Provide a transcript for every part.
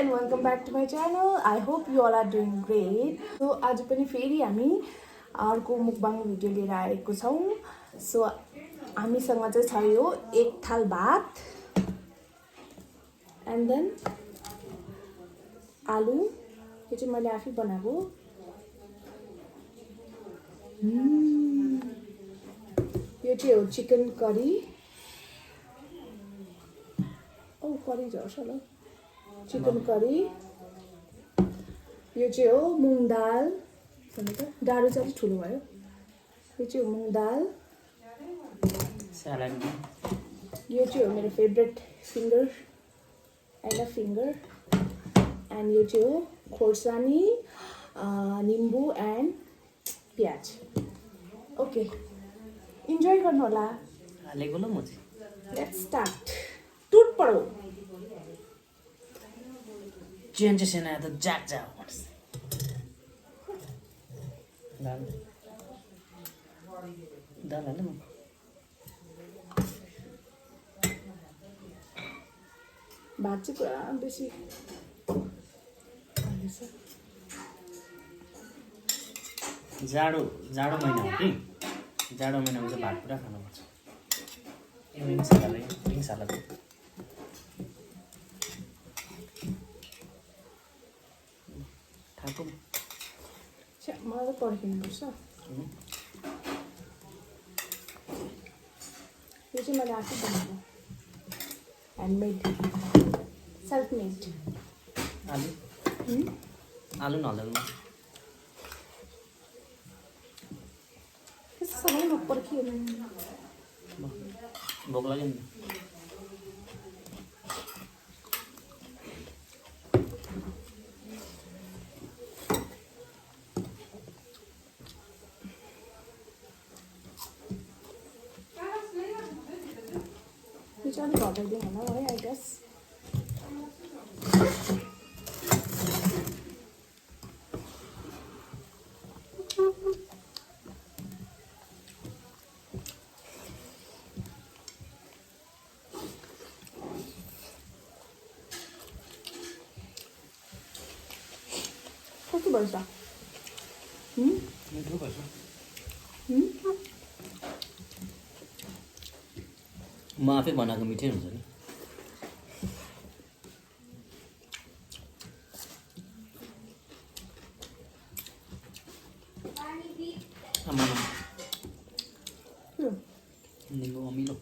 and welcome back to my channel. I hope you all are doing great. So आज पनि फेरि हामी अर्को mukbang भिडियो लिएर आएको छौं. So हामीसँग चाहिँ छ यो एक थाल भात and then आलु यो चाहिँ मैले आफै बनाएको. यो चाहिँ हो चिकन करी. ओ करी झर्छ ल. Chicken curry. यो चाहिँ हो मुङ दाल. डाडु चाहिँ ठुलो भयो. यो चाहिँ हो मुङ दाल. सलाद. यो चाहिँ हो मेरो फेभरेट फिङ्गर. आई लभ फिङ्गर. एन्ड यो चाहिँ हो खोर्सानी, निम्बु एन्ड प्याज. ओके, इन्जोय गर्नु होला. हालेको ल म चाहिँ. Let's start. टुट पडो. चेन चाहिँ सेना त जाक जाक. दाल दाल हाल्नु. भात चाहिँ पुरा बेसी जाडो महिना हो कि. जाडो महिनामा चाहिँ भात पुरा खानुपर्छ. विङ सलाद ठाकुर. मलाई त पर्खिनुपर्छ. यो चाहिँ मैले आफै बनाएको. Handmade, self made. आलु नहाल्दैन. सबै नपर्खियो. भोक लाग्यो नि. यो चाहिँ अलिक घटाइदिउँ होला है, आई गेस. कस्तो भएछ? मिठो भएछ. म आफै बनाएको मिठै हुन्छ नि. निम्बु अमिलो.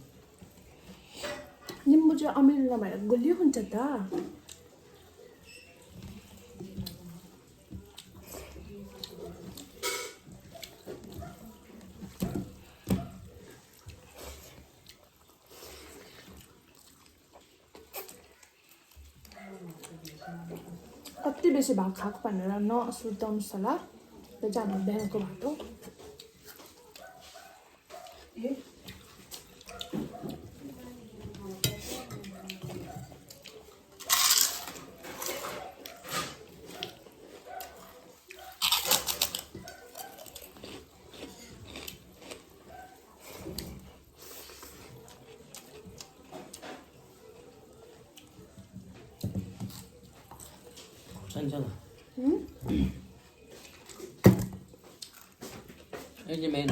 निम्बु चाहिँ अमिलो नभएर गुलियो हुन्छ त. कति बेसी भात खाएको भनेर नसुर्ताउनुहोस् होला. यो चाहिँ हाम्रो बिहानको भात हो. चल ये जो मेन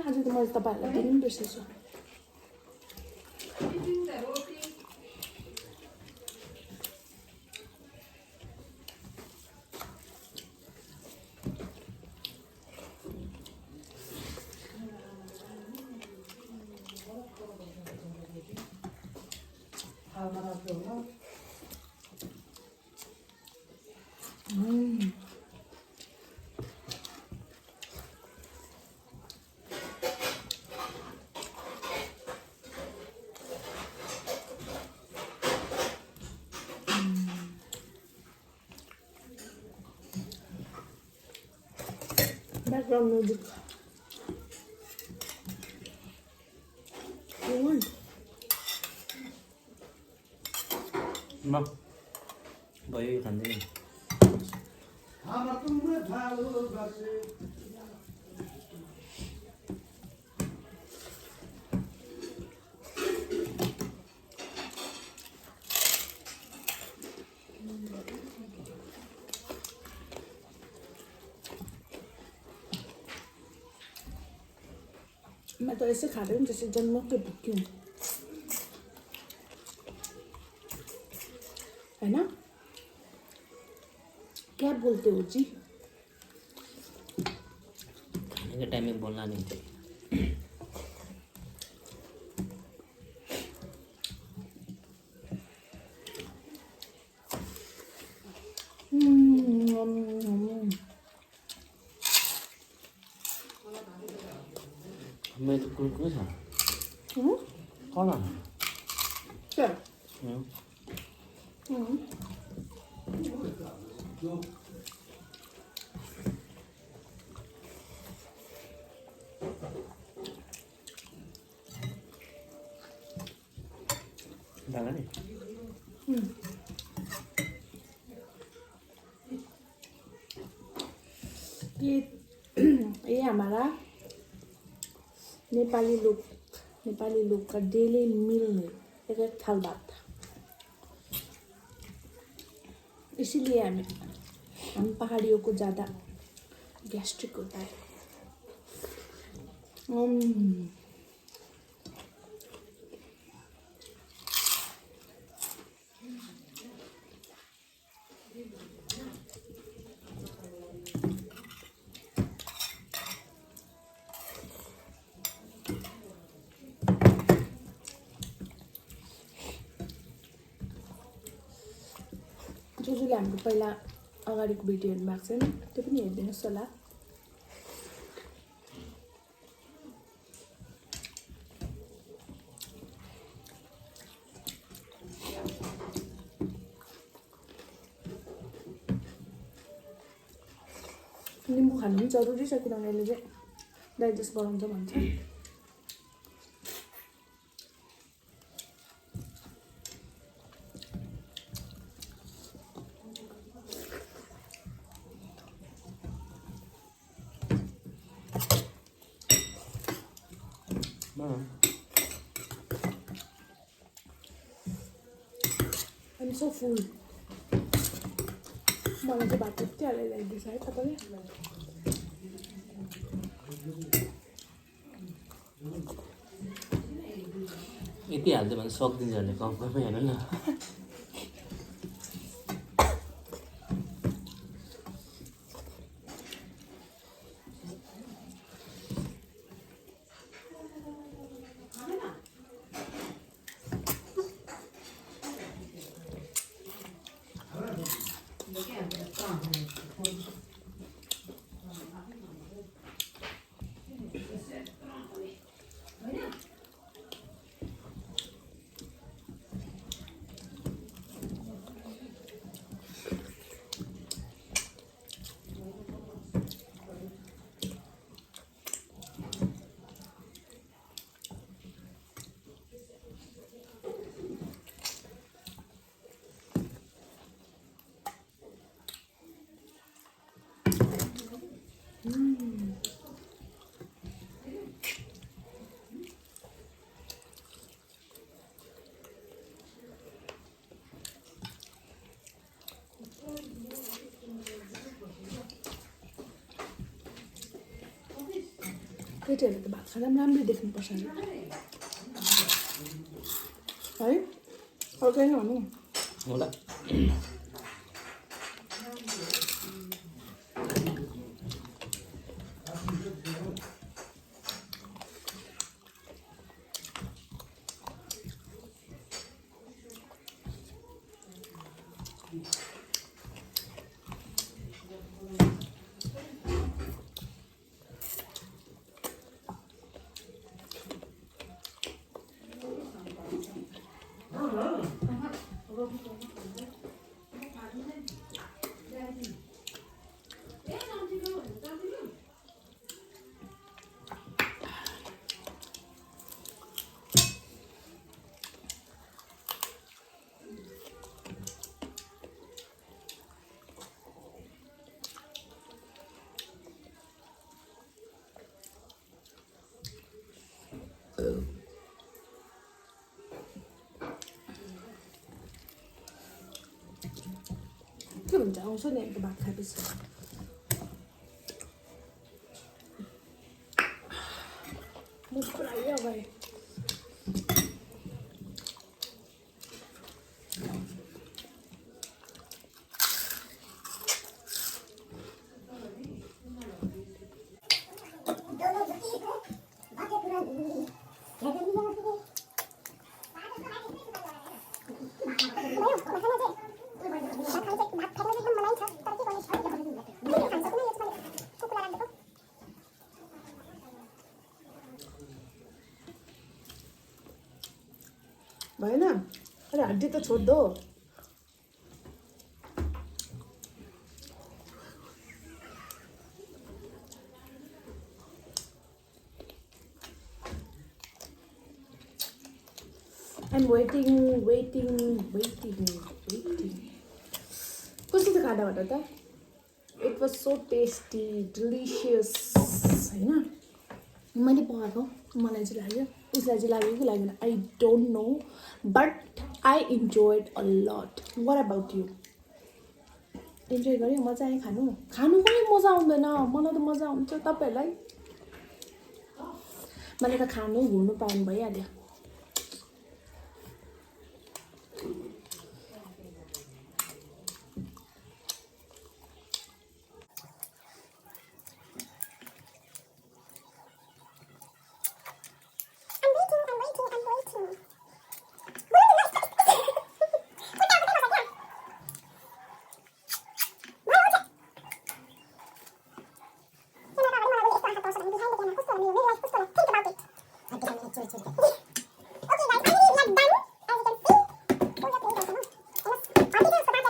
आज त मैले तपाईँहरूलाई दिनु बिर्सेछु. Background music. You want? म भयो यो खाँदैन मैं तो ऐसे खा रही हूँ जैसे जन्मों के भूखी हूँ, है ना? क्या बोलते हो जी? खाने के टाइम में बोलना नहीं चाहिए मैं तो कुरकुरे था कौन है क्या? डाला नहीं ये हमारा नेपाली लोग का डेली मील में एक थाल भात था, इसीलिए हम पहाड़ियों को ज़्यादा गैस्ट्रिक होता है। जसले हाम्रो पहिला अगाडिको भिडियो हेर्नु भएको छैन त्यो पनि हेरिदिनुहोस् होला। निम्बु खानु पनि जरुरी छ किनभने यसले चाहिँ डाइजेस्ट गराउँछ भन्छ। I'm so full. मलाई चाहिँ भात यति हालेर ल्याइदिएछ है तपाईँले। यति हाल्दै भने सक्दिन्छ भने कम्मै हेर्नु न केटीहरूले त भात खाँदा पनि राम्रै देख्नुपर्छ नि है। अर्कै भनौँ होला के भन्छ आउँछ नि अन्त भात खाएपछि म पुरै अगाडि भएन अरे हड्डी त छोड दो I'm waiting. कस्तो थियो खाना भन त it was so tasty delicious हैन मैले पकाएको मलाई चाहिँ लाग्यो उसलाई चाहिँ लाग्यो कि लागेन I don't know but I enjoyed a lot what about you enjoy गऱ्यो मजा आयो खानु पनि मजा आउँदैन मलाई त मजा आउँछ तपाईहरुलाई मलाई त खानु घुर्नु पाउनु भइहाल्यो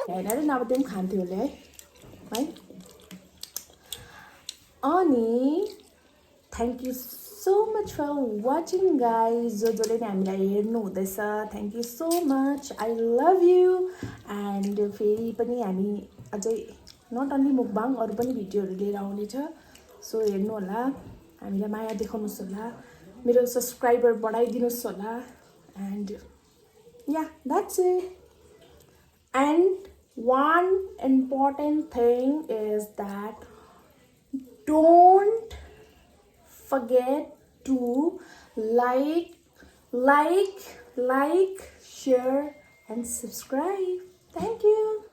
हेरेर नभए त्यो पनि खान्थ्यो होला है अनि thank you so much for watching guys जसले नि हामीलाई हेर्नु हुँदैछ thank you so much I लभ यु एन्ड फेरि पनि हामी अझै नट अन्ली मुकबाङ अरू पनि भिडियोहरू लिएर आउनेछ सो हेर्नु होला हामीलाई माया देखाउनुहोस् होला मेरो सब्सक्राइबर बढाइदिनुहोस् होला एन्ड या that's it and one important thing is that don't forget to like, share and subscribe. Thank you.